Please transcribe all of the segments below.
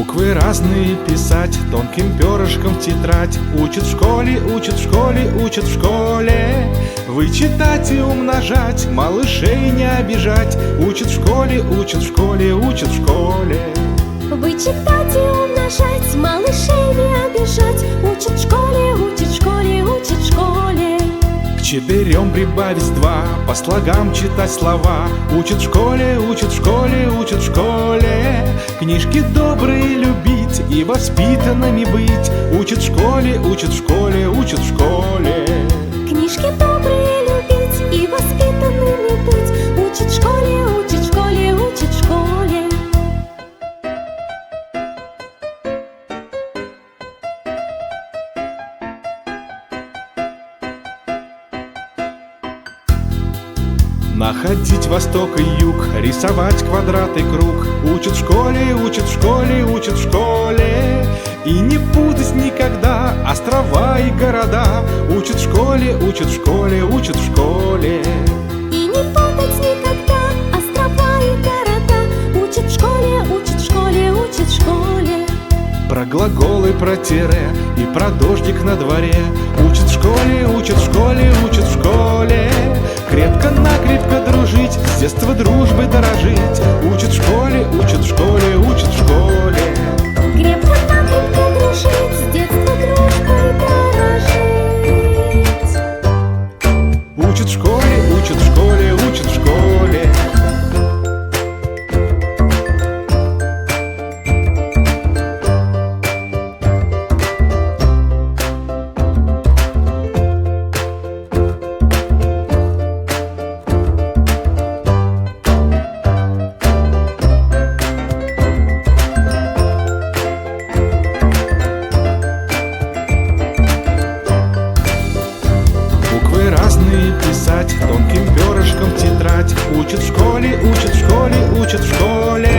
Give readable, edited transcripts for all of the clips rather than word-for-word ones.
Буквы разные писать тонким перышком в тетрадь. Учат в школе, учат в школе, учат в школе. Вычитать и умножать, малышей не обижать. Учат в школе, учат в школе, учат в школе. Вычитать и умножать, малышей не обижать. Учат в школе, учат в школе, учат в школе. К 4 прибавить 2, по слогам читать слова. Учат в школе, учат в школе, учат в школе. Книжки добрые любить и воспитанными быть. Учат в школе, учат в школе, учат в школе. Книжки добрые любить и воспитанными быть. Учат в школе, учат в школе, учат в школе. Находить восток и юг, рисовать квадрат и круг. Учат в школе, учат в школе, учат в школе. И не путать никогда острова и города. Учат в школе, учат в школе, учат в школе. И не путать никогда острова и города. Учат в школе, учат в школе, учат в школе. Про глаголы, про тире и про дождик на дворе. Учат в школе, учат в школе, учат в школе. Крепко-накрепко дружить, с детства дружбой дорожить. Учат в школе, учат в школе, учат в школе. Крепко-накрепко дружить, с детства дружбой дорожить. Учат в школе, учат в школе, учат в школе. Писать тонким перышком в тетрадь. Учат в школе, учат в школе, учат в школе.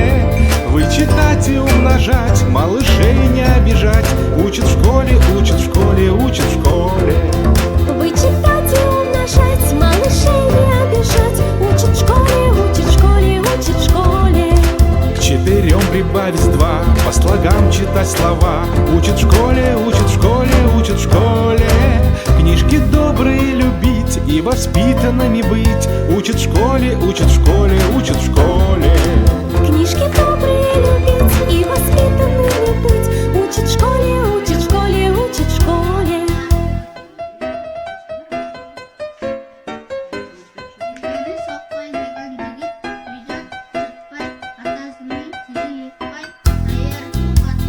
Вычитать и умножать, малышей не обижать. Учат в школе, учат в школе, учат в школе. Вычитать и умножать, малышей не обижать. Учат в школе, учат в школе, учат в школе. К 4 прибавить 2, по слогам читать слова. Учат в школе, учат в школе, учат в школе. Книжки добрые любить и воспитанными быть. Учат в школе, учат в школе, учат в школе. Книжки добрые любить и воспитанными быть. Учат в школе, учат в школе, учат в школе.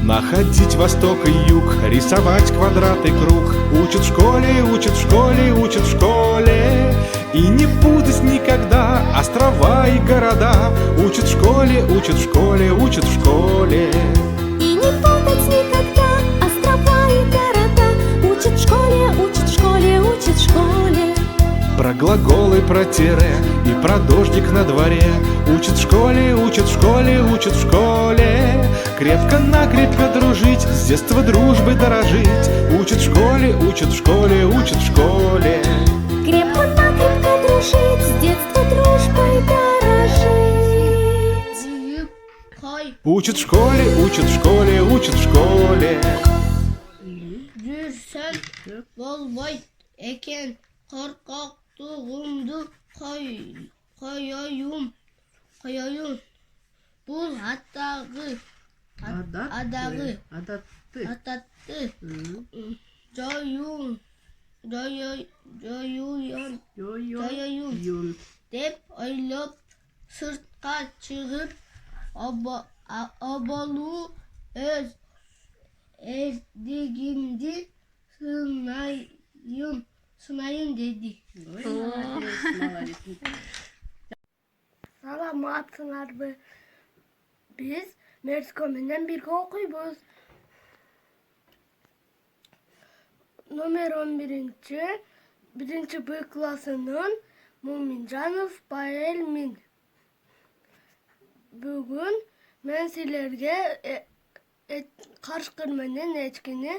Находить восток и юг, рисовать квадрат и круг. Учат в школе, учат в школе, учат в школе. И не путать никогда острова и города. Учат в школе, учат в школе, учат в школе. И не путать никогда острова и города. Учат в школе, учат в школе, учат в школе. Про глаголы, про тире и про дождик на дворе. Учат в школе, учат в школе, учат в школе. Крепко-накрепко дружить, с детства дружбой дорожить. Учат в школе, учат в школе, учат в школе. Крепко-накрепко дружить, с детства дружбой дорожить. Учат в школе, учат в школе, учат в школе. Жүрсәң болмай екен, қорқақтығымды қояйын. Бұл адатты жоюын деп ойлап сыртқа шығып обалу өз ердігімді сынайын деді. Саламатсыңарбы? Biz Mersko менен бирге окуйбуз. Номер 11 биринчи Б классынын Муминжанов Паэль. Бүгүн мен силерге карышкыр менен эчкини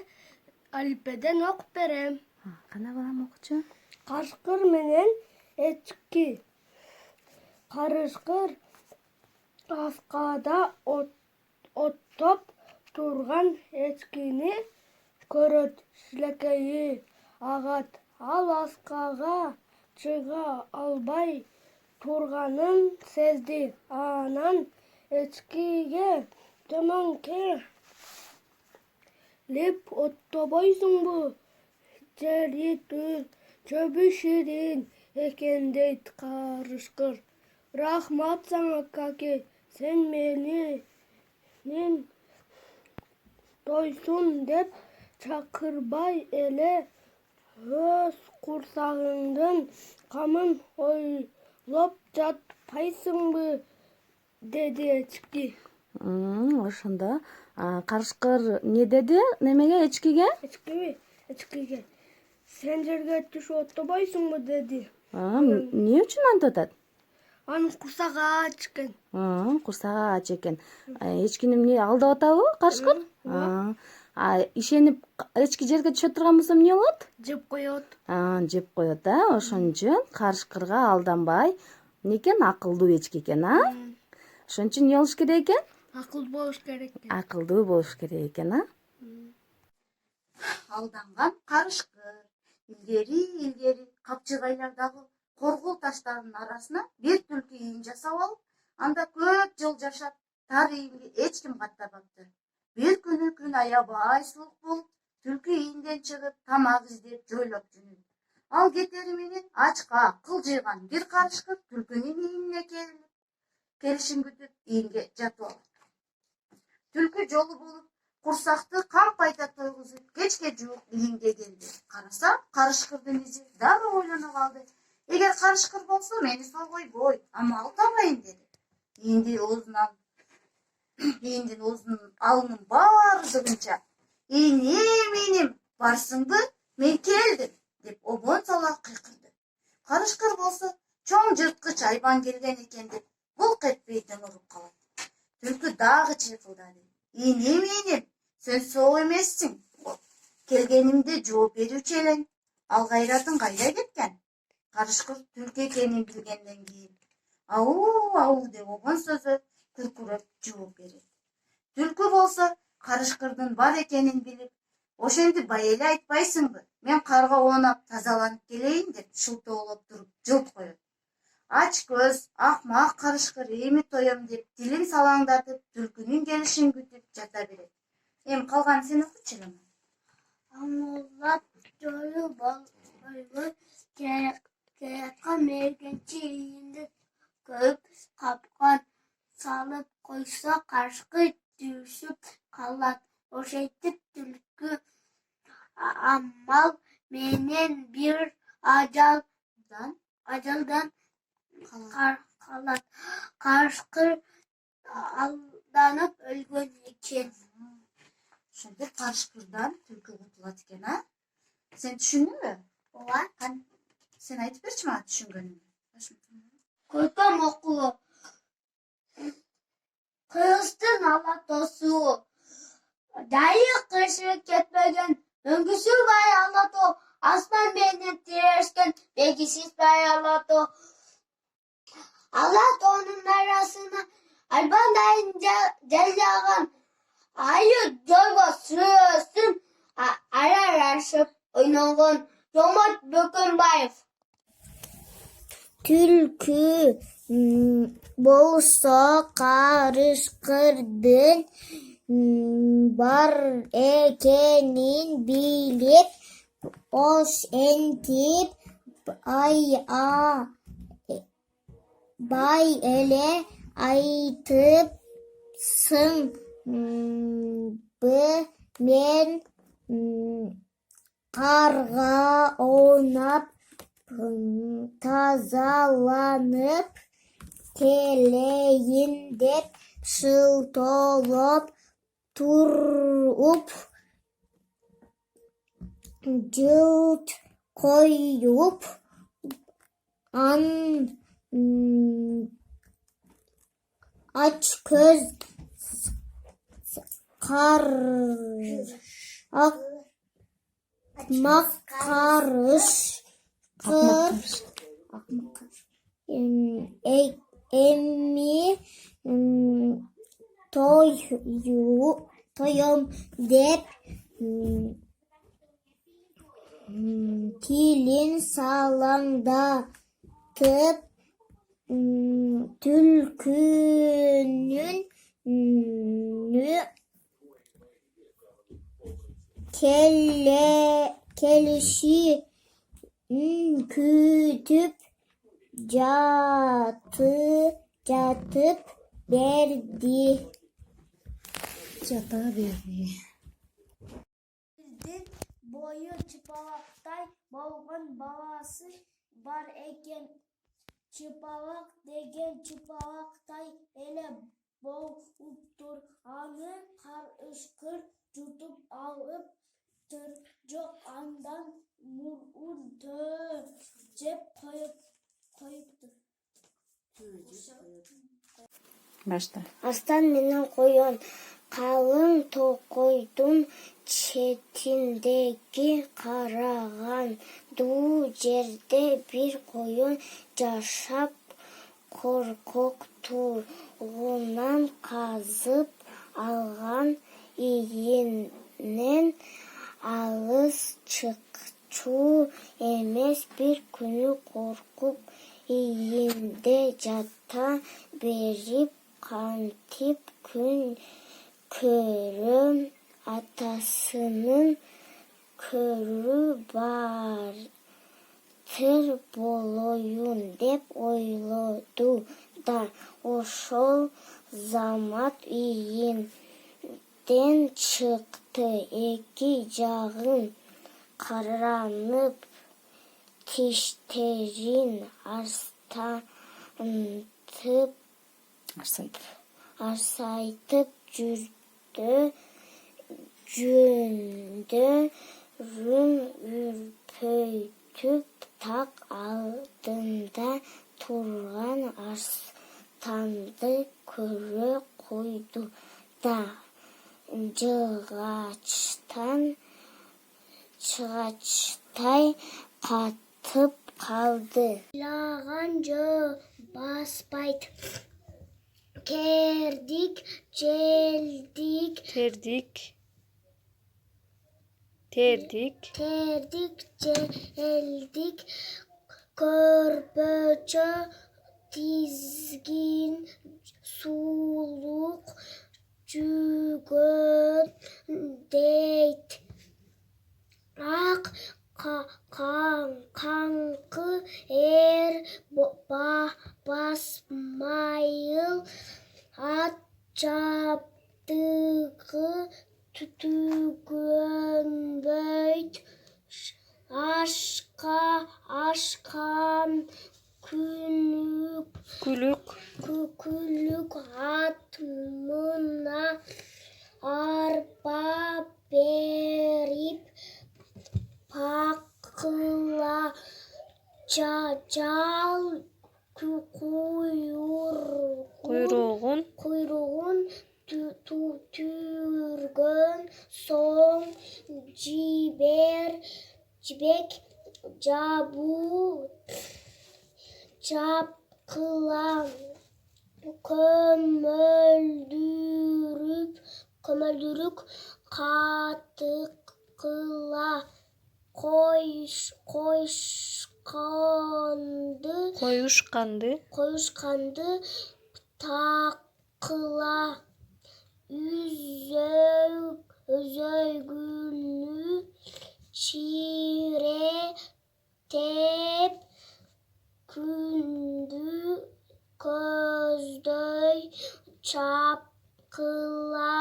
алифбеден окуп берем. Кандай балам окучу? Карышкыр менен эчки. Карышкыр аскада оттоп турган эчкини көрөт. Шилекейи агат. Ал аскага чыга албай турганын сезди. Анан эчкиге төмөнкө леп оттобойсуңбу? Жери чөбү ширин экен дейт карышкыр. Рахмат сага, каке. Сен менин тойсун деп чакырбай эле өз курсагыңдын камын ойлоп жатпайсыңбы? Деди эчки. Ошондо карышкыр не деди немеге, эчкиге? Эчкиге. Сен жерге түшүп оттобойсуңбу? Деди. Эмне үчүн антип атат? Анын курсагы ач экен. Курсагы ач экен. Эчкини эмне алдап атабы карышкыр? Ишенип эчки жерге түшө турган болсо эмне болот? Жеп коет. Жеп коет, ошон үчүн карышкырга алданбай, эмне экен, акылдуу эчки экен, ошон үчүн эмне болуш керек экен? Акылдуу болуш керек экен. Акылдуу болуш керек экен, Алданган карышкыр илгери капчыгайлардагы коргол таштардын арасына бир түлкү ийин жасап алып, анда көп жыл жашап, тар ийинди эч ким каттабапты. Бир күнү күн аябай суук болуп, түлкү ийинден чыгып, тамак издеп жойлоп жүрүп. Ал кетери менен ачка кылжыйган бир карышкыр түлкүнүн ийинине келишин күтүп ийинге жатып алат. Түлкү жолу болуп, курсакты кампайта тойгузуп, кечке жуук ийинге келди. Караса, карышкырдын изи дагы ойлоно калды. Эгер карышкыр болсо, мени согойбойт, амал табайын деди. Ийиндин оозунун алынын баардыгынча «Иним, барсыңбы? Мен келдим» деп обон сала кыйкырды. Карышкыр болсо, чоң жырткыч айбан келген экен деп булк этпей дыңырып калат. Түлкү дагы чыйкылдады. «Иним, сен соо эмессиң. Келгенимде жооп берүүчү элең. Ал кайратын кайда кеткен?» Карышкыр түлкү экенин билгенден кийин «Ау» деп обон сөзү күркүрөп жооп берет. Түлкү болсо, карышкырдын бар экенин билип, «Ошентип бай эле айтпайсыңбы? Мен карга оонап тазаланып келейин» деп шылтоолоп туруп жылт коет. Ач көз, акмак карышкыр эми тоем деп тилин салаңдатып, түлкүнүн келишин күтүп жата берет. Эми калганын сен окучу элең. Амалап жою болбойбу. Кеякка мергенчи ийинди көп капкан салып койсо, карышкыр түшүп калат. Ошентип түлкү амал менен бир ажалдан калат. Карышкыр алданып өлгөн экен. Ошентип карышкырдан түлкү кутулат экен, Сен түшүндүңбү? Ооба. Сен айтып берчи мага түшүнгөнүңдү. Көркөм окуу. Кыргыздын алатоосу. Дайы кышы кетпеген, өңгүсү бай алатоо. Асман менен тирешкен, бегисиз бай алатоо. Алатоонун арасына айбандайын жалжаган айы жойго сөөсүн аралашып ойногон Жомарт Бөкөнбаев. Түлкү болсо карышкырдын бар экенин билип, ошентип бай эле айтыпсыңбы, мен карга оонап тазаланып келейин деп шылтоолоп туруп жылт коюп, ач көз акмак карышкыр эми тоем деп тилин салаңдатып түлкүнүн келишин күтүп жатып берди. Жата берди. Биздин бою чыпалактай болгон баласы бар экен. Чыпалак деген чыпалактай эле болуптур. Аны карышкыр жутуп алып жок андан мурун жеп коюптур. Башта. Астан менен коен калың токойдун четиндеги карагандуу жерде бир коен жашап коркоктугунан казып алган ийинен алыс чыкчу эмес. Бир күнү коркуп ийинде жата берип кантип күн көрөм атасынын көрү бартыр болоюн деп ойлоду да ошол замат ийинден чыкты. Эки жагын каранып тиштерин арсайтып жүрдү. Жөндө үрпөйтүп так алдында турган арстанды көрө койду да чыгачтай катып калды. Лаган жөө баспайт. Кердик, желдик, тердик, желдик, көрпөчө тизгин, сулук, жүгөн дейт. Ак каңкы басмайыл ат жаптыгы түгөнбөйт. Ашкан күлүк ат мына арба берип пакыла жал куйругун түргөн соң жибек жапкыла көмөлдүрүк катыкыла коюшканды такыла өзөгүнү чиретеп күндү көздөй чапкыла.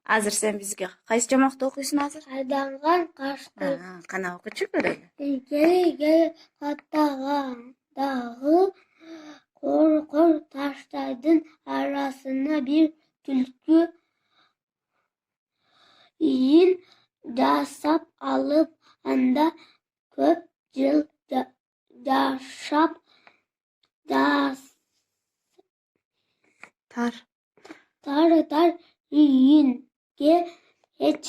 Азыр сен бизге кайсы жамакты окуйсуң азыр? Айданган кашты Кана окучу көрөлү. кери каттагандагы коркор таштардын арасына бир түлкү ийин жасап алып, анда көп жыл жашап тар ийинге эч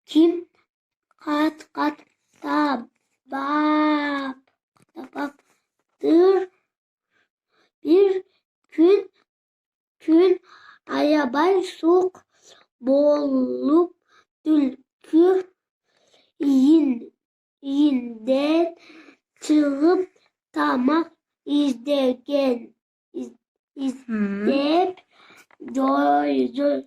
ким табаптыр. Бир күн аябай суык bolup tülkü yinden çıkıp tamak izlep doyurup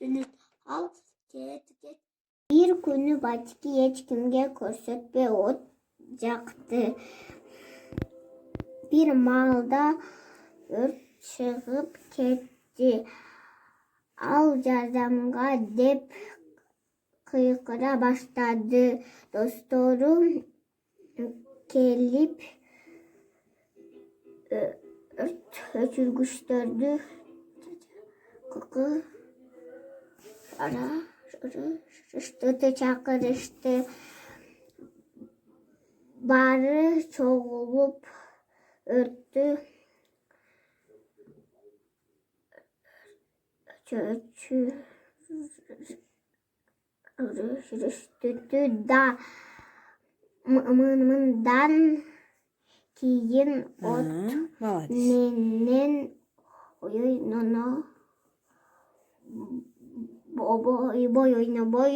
dönüp al ketket. Bir günü başka hiç kimge ko'rsatmay o'tjaktı. Bir malda o't chiqib ketdi. Al yordamga deb qiyqira boshladi. Do'stlari kelib o't o'chiruvchilarni chaqirishdi. Bari cho'g'ib o'tni o'chirishdi da mundan keyin o't menen boy o'ynaboy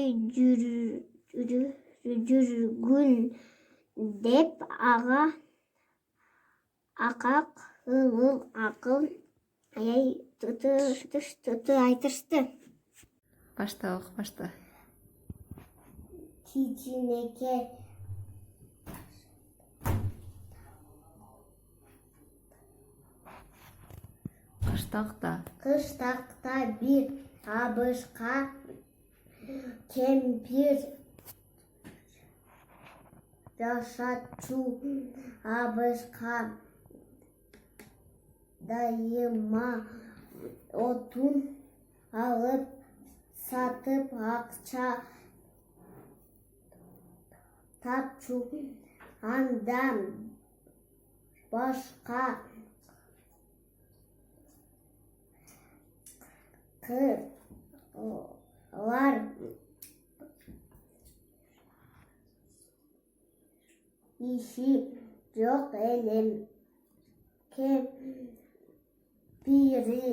yurgun deb aql aytishdi. Башта o'qi, башта. Kichineke qishloqda bir qabishqa kempir yashatchu. Qabishqa daima o'tin olib sotib aqcha topchu. Undan boshqa qilar ishi yo'q elim. Kempiri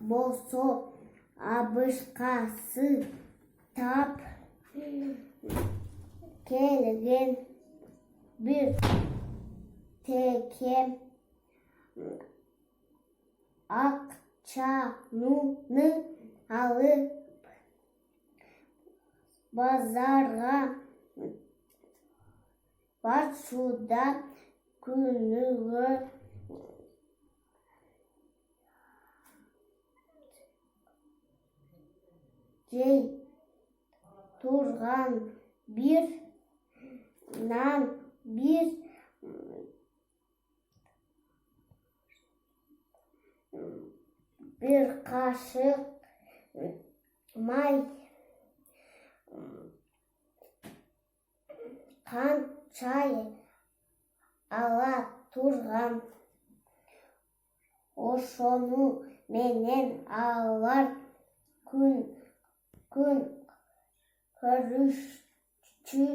bo'lsa abishqasi top kelgan bir tekem aqchani olib bozorga borishda kuniga jey turgan bir non, bir qoshiq may, qant, choy ola turgan. O'shonu menen alар kun ko'rishchi